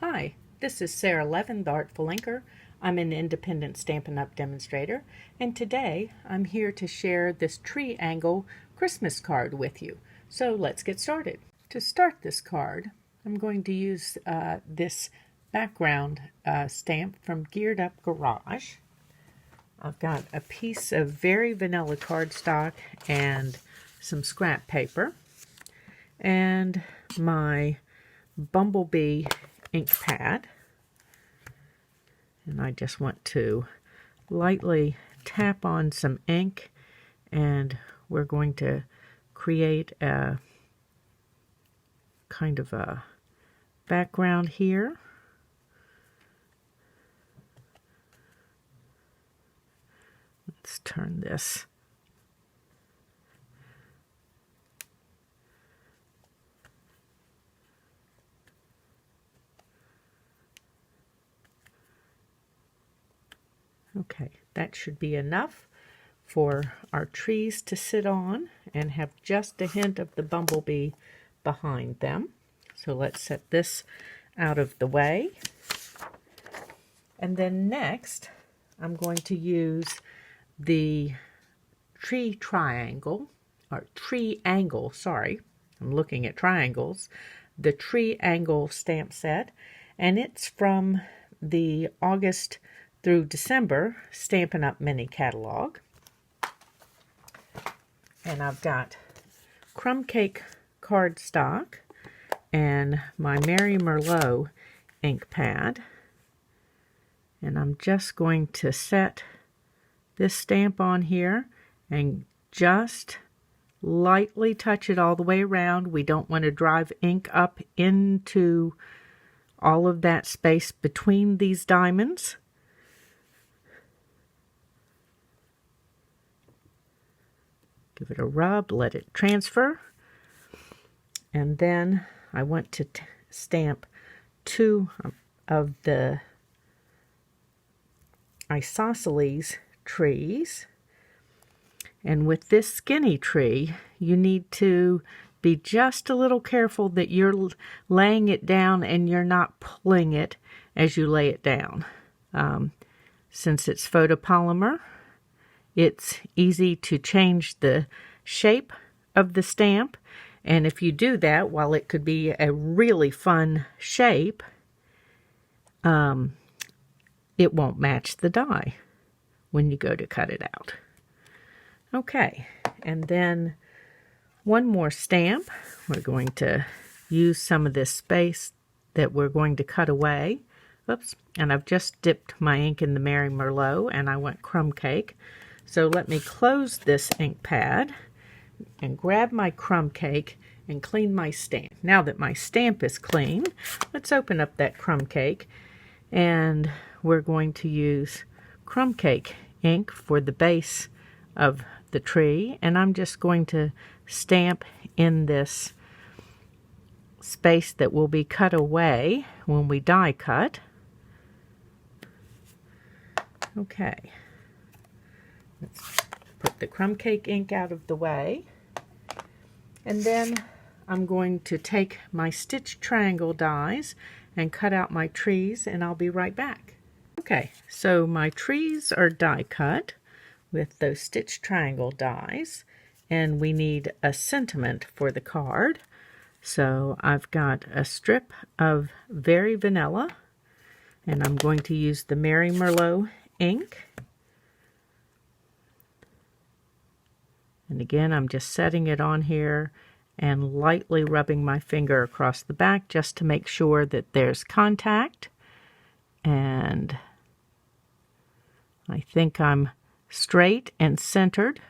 Hi, this is Sara Levin, the Artful Inker. I'm an independent Stampin' Up! Demonstrator, and today I'm here to share this tree angle Christmas card with you. So let's get started. To start this card, I'm going to use this background stamp from Geared Up Garage. I've got a piece of very vanilla cardstock and some scrap paper, and my Bumblebee ink pad, and I just want to lightly tap on some ink, and we're going to create a kind of a background here. Let's turn this. Okay, that should be enough for our trees to sit on and have just a hint of the bumblebee behind them. So let's set this out of the way. And then next, I'm going to use the tree angle, sorry. I'm looking at triangles. The tree angle stamp set, and it's from the August through December Stampin' Up! Mini Catalog. And I've got crumb cake cardstock and my Mary Merlot ink pad. And I'm just going to set this stamp on here and just lightly touch it all the way around. We don't want to drive ink up into all of that space between these diamonds. Give it a rub, let it transfer. And then I want to stamp two of the isosceles trees. And with this skinny tree, you need to be just a little careful that you're laying it down and you're not pulling it as you lay it down. Since it's photopolymer, it's easy to change the shape of the stamp, and if you do that, while it could be a really fun shape, it won't match the die when you go to cut it out. Okay, and then one more stamp. We're going to use some of this space that we're going to cut away. Oops, and I've just dipped my ink in the Mary Merlot, and I want crumb cake. So let me close this ink pad and grab my crumb cake and clean my stamp. Now that my stamp is clean, let's open up that crumb cake, and we're going to use crumb cake ink for the base of the tree, and I'm just going to stamp in this space that will be cut away when we die cut. Okay. Let's put the crumb cake ink out of the way, and then I'm going to take my stitch triangle dies and cut out my trees, and I'll be right back. Okay, so my trees are die cut with those stitch triangle dies, and we need a sentiment for the card. So I've got a strip of Very Vanilla, and I'm going to use the Mary Merlot ink. And again, I'm just setting it on here and lightly rubbing my finger across the back just to make sure that there's contact. And I think I'm straight and centered.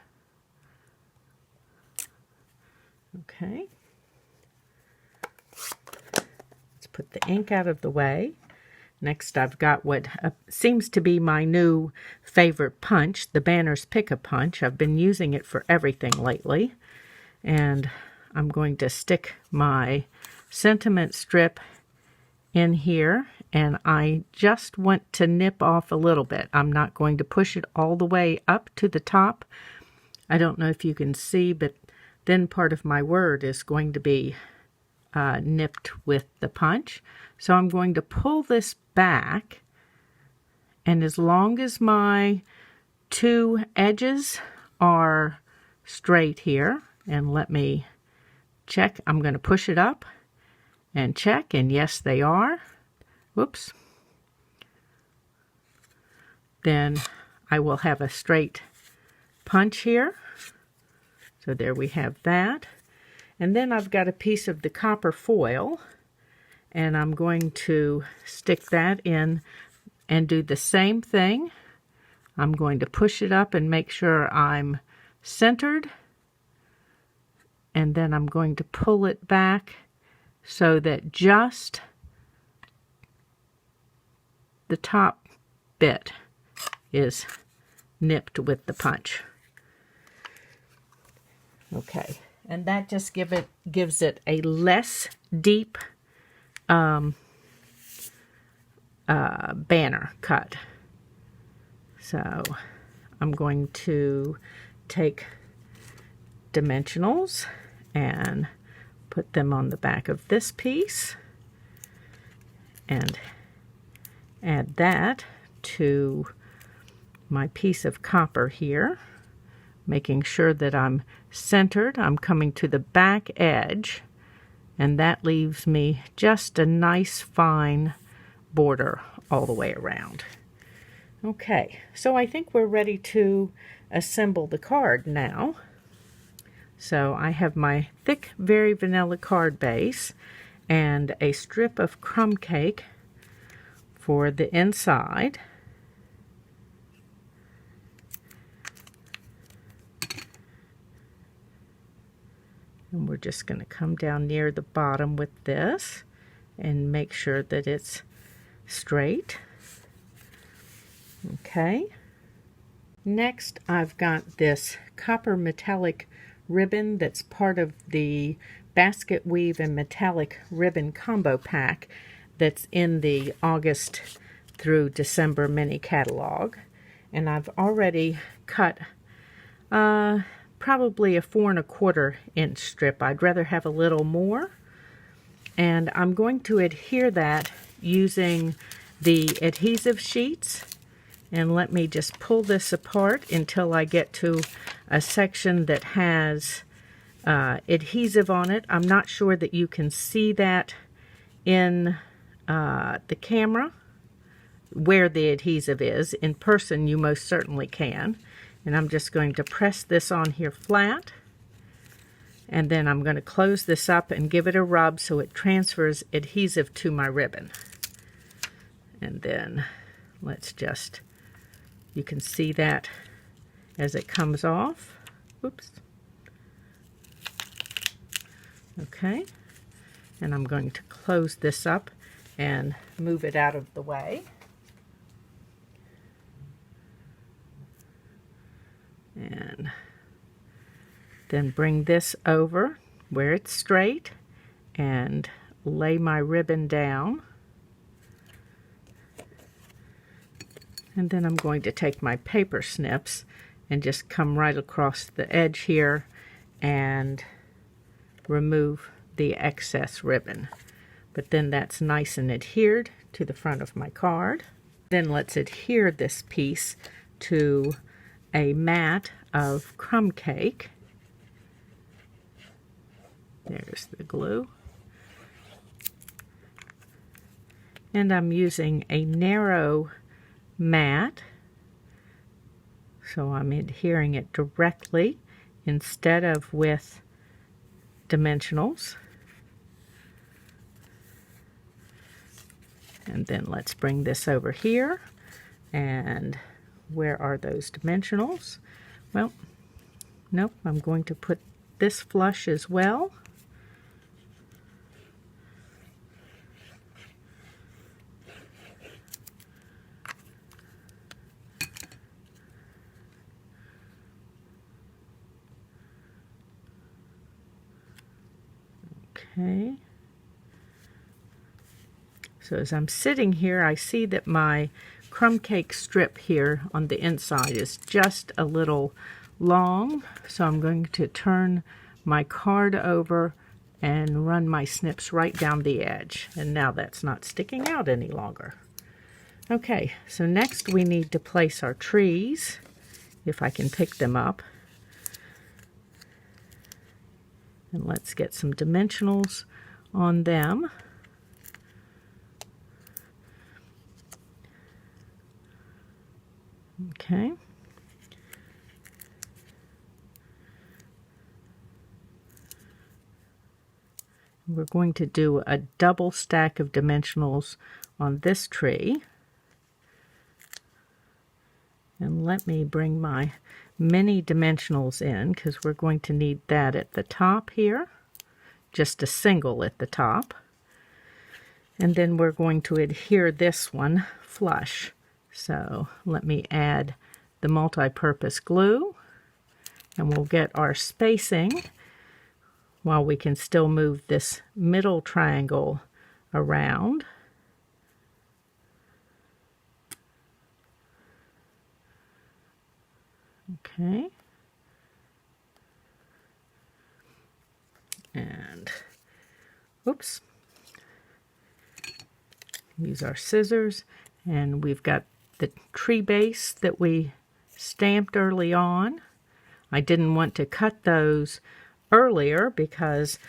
Okay. Let's put the ink out of the way. Next, I've got what seems to be my new favorite punch, the Banner's Pick-a-Punch. I've been using it for everything lately. And I'm going to stick my sentiment strip in here, and I just want to nip off a little bit. I'm not going to push it all the way up to the top. I don't know if you can see, but then part of my word is going to be nipped with the punch. So I'm going to pull this back, and as long as my two edges are straight here, and let me check, I'm going to push it up and check, and yes, they are. Whoops. Then I will have a straight punch here. So there we have that. And then I've got a piece of the copper foil, and I'm going to stick that in and do the same thing. I'm going to push it up and make sure I'm centered, and then I'm going to pull it back so that just the top bit is nipped with the punch. Okay, and that just gives it a less deep banner cut. So I'm going to take dimensionals and put them on the back of this piece and add that to my piece of copper here, making sure that I'm centered. I'm coming to the back edge, and that leaves me just a nice fine border all the way around. Okay, so I think we're ready to assemble the card now. So I have my thick, very vanilla card base and a strip of crumb cake for the inside. And we're just going to come down near the bottom with this and make sure that it's straight. Okay. Next, I've got this copper metallic ribbon that's part of the basket weave and metallic ribbon combo pack that's in the August through December mini catalog. And I've already cut probably a 4 1/4 inch strip. I'd rather have a little more. And I'm going to adhere that using the adhesive sheets. And let me just pull this apart until I get to a section that has adhesive on it. I'm not sure that you can see that in the camera, where the adhesive is. In person, you most certainly can. And I'm just going to press this on here flat. And then I'm going to close this up and give it a rub so it transfers adhesive to my ribbon. And then let's just, you can see that as it comes off. Oops. Okay. And I'm going to close this up and move it out of the way. And then bring this over where it's straight and lay my ribbon down. And then I'm going to take my paper snips and just come right across the edge here and remove the excess ribbon. But then that's nice and adhered to the front of my card. Then let's adhere this piece to a mat of crumb cake. There's the glue. And I'm using a narrow mat, so I'm adhering it directly instead of with dimensionals. And then let's bring this over here, and where are those dimensionals? Well, nope, I'm going to put this flush as well. Okay. So as I'm sitting here, I see that my crumb cake strip here on the inside is just a little long. So I'm going to turn my card over and run my snips right down the edge. And now that's not sticking out any longer. Okay, so next we need to place our trees, if I can pick them up. And let's get some dimensionals on them. Okay. We're going to do a double stack of dimensionals on this tree. And let me bring my mini dimensionals in, because we're going to need that at the top here. Just a single at the top. And then we're going to adhere this one flush. So let me add the multi-purpose glue, and we'll get our spacing while we can still move this middle triangle around. Okay. And, oops. Use our scissors, and we've got the tree base that we stamped early on. I didn't want to cut those earlier because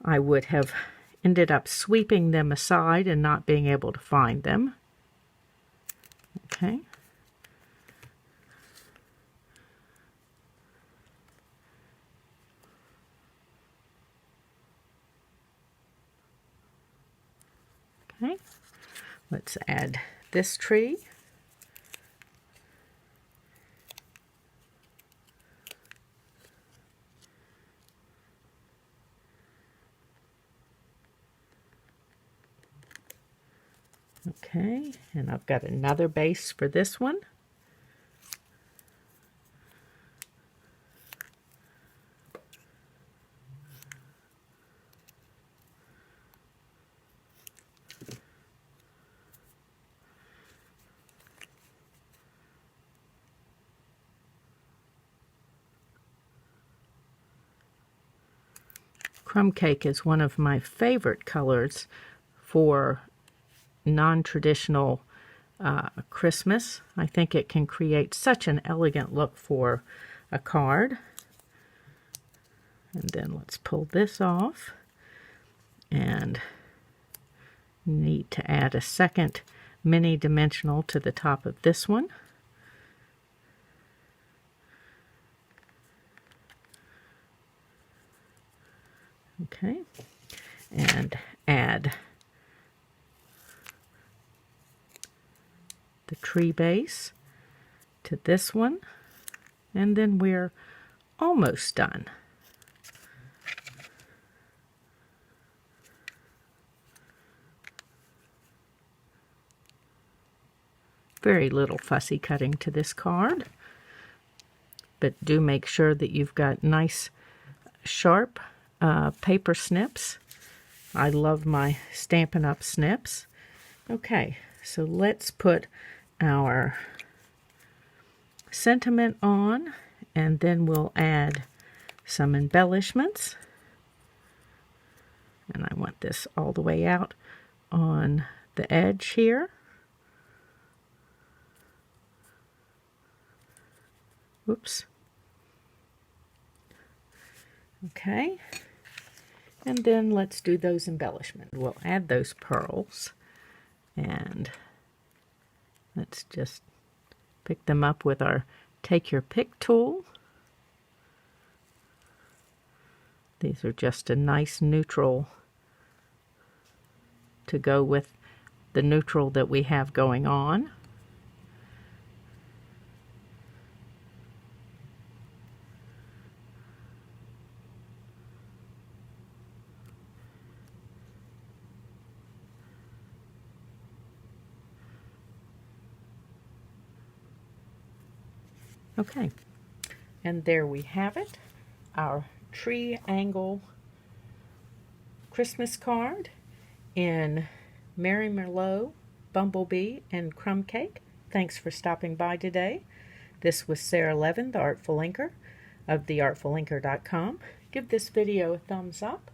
I would have ended up sweeping them aside and not being able to find them. Okay. Okay, let's add this tree. Okay, and I've got another base for this one. Crumb cake is one of my favorite colors for non-traditional Christmas. I think it can create such an elegant look for a card. And then let's pull this off, and need to add a second mini dimensional to the top of this one. Okay, and add the tree base to this one, and then we're almost done. Very little fussy cutting to this card, but do make sure that you've got nice sharp paper snips. I love my Stampin' Up snips. Okay, so let's put our sentiment on, and then we'll add some embellishments. And I want this all the way out on the edge here. Oops. Okay. And then let's do those embellishments. We'll add those pearls, and let's just pick them up with our Take Your Pick tool. These are just a nice neutral to go with the neutral that we have going on. Okay, and there we have it, our tree angle Christmas card in Merry Merlot, Bumblebee, and Crumb Cake. Thanks for stopping by today. This was Sara Levin, the Artful Inker of theartfulinker.com. give this video a thumbs up,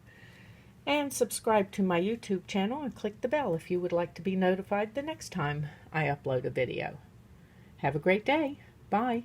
and subscribe to my YouTube channel and click the bell if you would like to be notified the next time I upload a video. Have a great day. Bye.